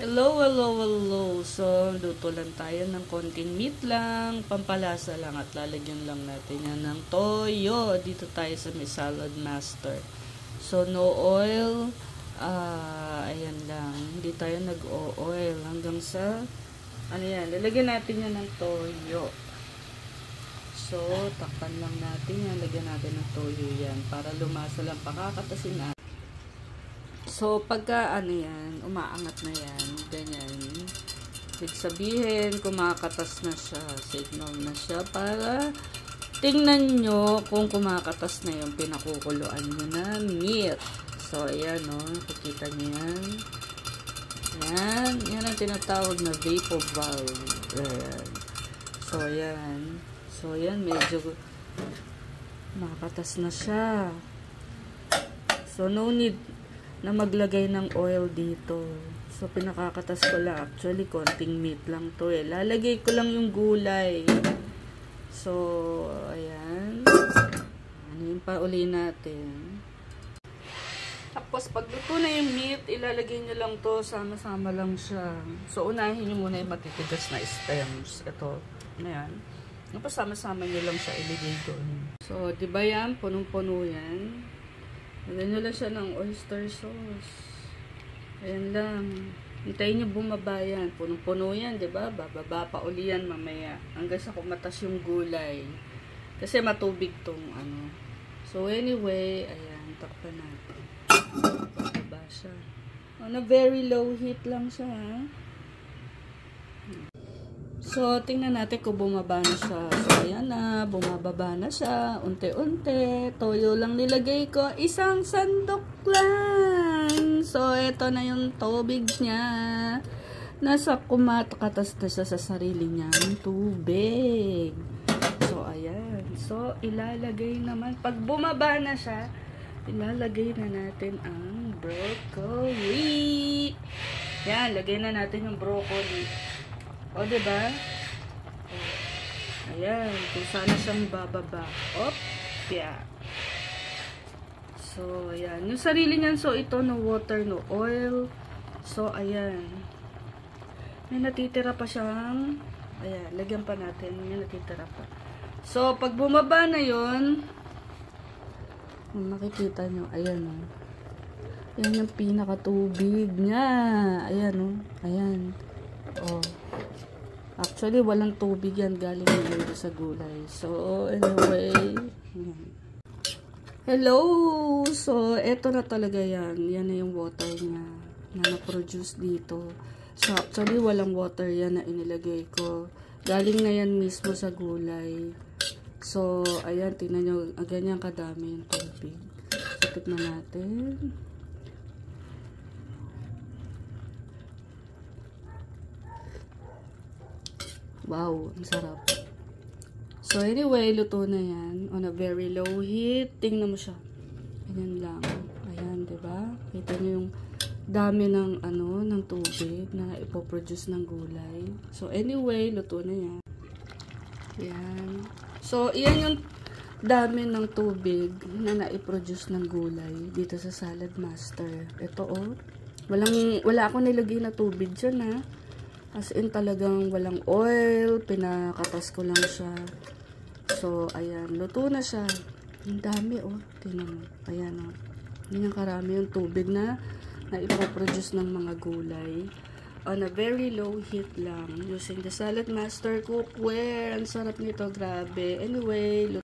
Hello, hello, hello. So, luto lang tayo ng konting meat lang, pampalasa lang at lalagyan lang natin yan ng toyo. Dito tayo sa may Salad Master. So, no oil. Ayan lang. Hindi tayo nag-o-oil hanggang sa, ano yan, lalagyan natin yan ng toyo. So, takpan lang natin yan. Lagyan natin ng toyo yan para lumasa lang. Pakakatasin natin. So, pagka ano yan, umaangat na yan, ganyan. Ibig sabihin, kumakatas na siya, signal na siya para tingnan nyo kung kumakatas na yung pinakukuluan nyo na meat. So, ayan o, nakikita nyo yan. Yan, yan ang tinatawag na vapor valve. Ayan. So, ayan. So, ayan, medyo makakatas na siya. So, no need na maglagay ng oil dito. So, pinakakatas ko lang. Actually, konting meat lang to eh. Lalagay ko lang yung gulay. So, ayan. Ano yung pauli natin. Tapos, pag luto na yung meat, ilalagay nyo lang to. Sama-sama lang siya. So, unahin nyo muna yung matitigas na stems. Ito. Ano yan. Tapos, sama-sama nyo lang siya ilagay doon. So, diba yan? Punong-puno yan. Lagyan nyo lang siya ng oyster sauce. Ayan lang. Hintayin nyo bumaba yan. Punong-puno yan, diba? Bababa pa uli yan mamaya. Hanggang sa kumatas yung gulay. Kasi matubig tong ano. So, anyway, ayan. Takpan natin. Bababa siya. On a very low heat lang siya, ha? So, tingnan natin kung bumaba na siya. So, ayan na. Bumababa na siya. Unti-unti. Toyo lang nilagay ko. Isang sandok lang. So, ito na yung tubig niya. Nasa kumakatas na siya sa sarili niyang tubig. So, ayan. So, ilalagay naman. Pag bumaba na siya, ilalagay na natin ang broccoli. Yan. Lagay na natin yung broccoli. O, diba? Ayan. Kung sana siyang bababa. Op. Yeah. So, ayan. Yung sarili niyan, so, ito, no water, no oil. So, ayan. May natitira pa siyang, ayan, lagyan pa natin. May natitira pa. So, pag bumaba na yun, makikita nyo, ayan, o. Ayan yung pinakatubig niya. Ayan, o. Ayan. Oh. Actually, walang tubig yan. Galing nyo sa gulay. So, anyway. Hello! So, eto na talaga yan. Yan na yung water niya na na-produce dito. So, actually, walang water yan na inilagay ko. Galing na yan mismo sa gulay. So, ayan. Tingnan nyo. Ganyan kadami yung tubig. So, tignan natin. Wow, ang sarap. So, anyway, luto na yan. On a very low heat. Tingnan mo siya. Ayan lang. Ayan, diba? Kita nyo yung dami ng, ano, ng tubig na ipoproduce ng gulay. So, anyway, luto na yan. Ayan. So, iyan yung dami ng tubig na naiproduce ng gulay dito sa Salad Master. Ito, oh. Wala akong nilagay na tubig dyan, ha. As in, talagang walang oil. Pinakatas ko lang siya. So, ayan. Luto na siya. Ang dami, oh. Tingnan mo. Ayan, oh. Ganyan karami yung tubig na ipoproduce ng mga gulay. On a very low heat lang. Using the Salad Master cookware. Ang sarap nito. Grabe. Anyway,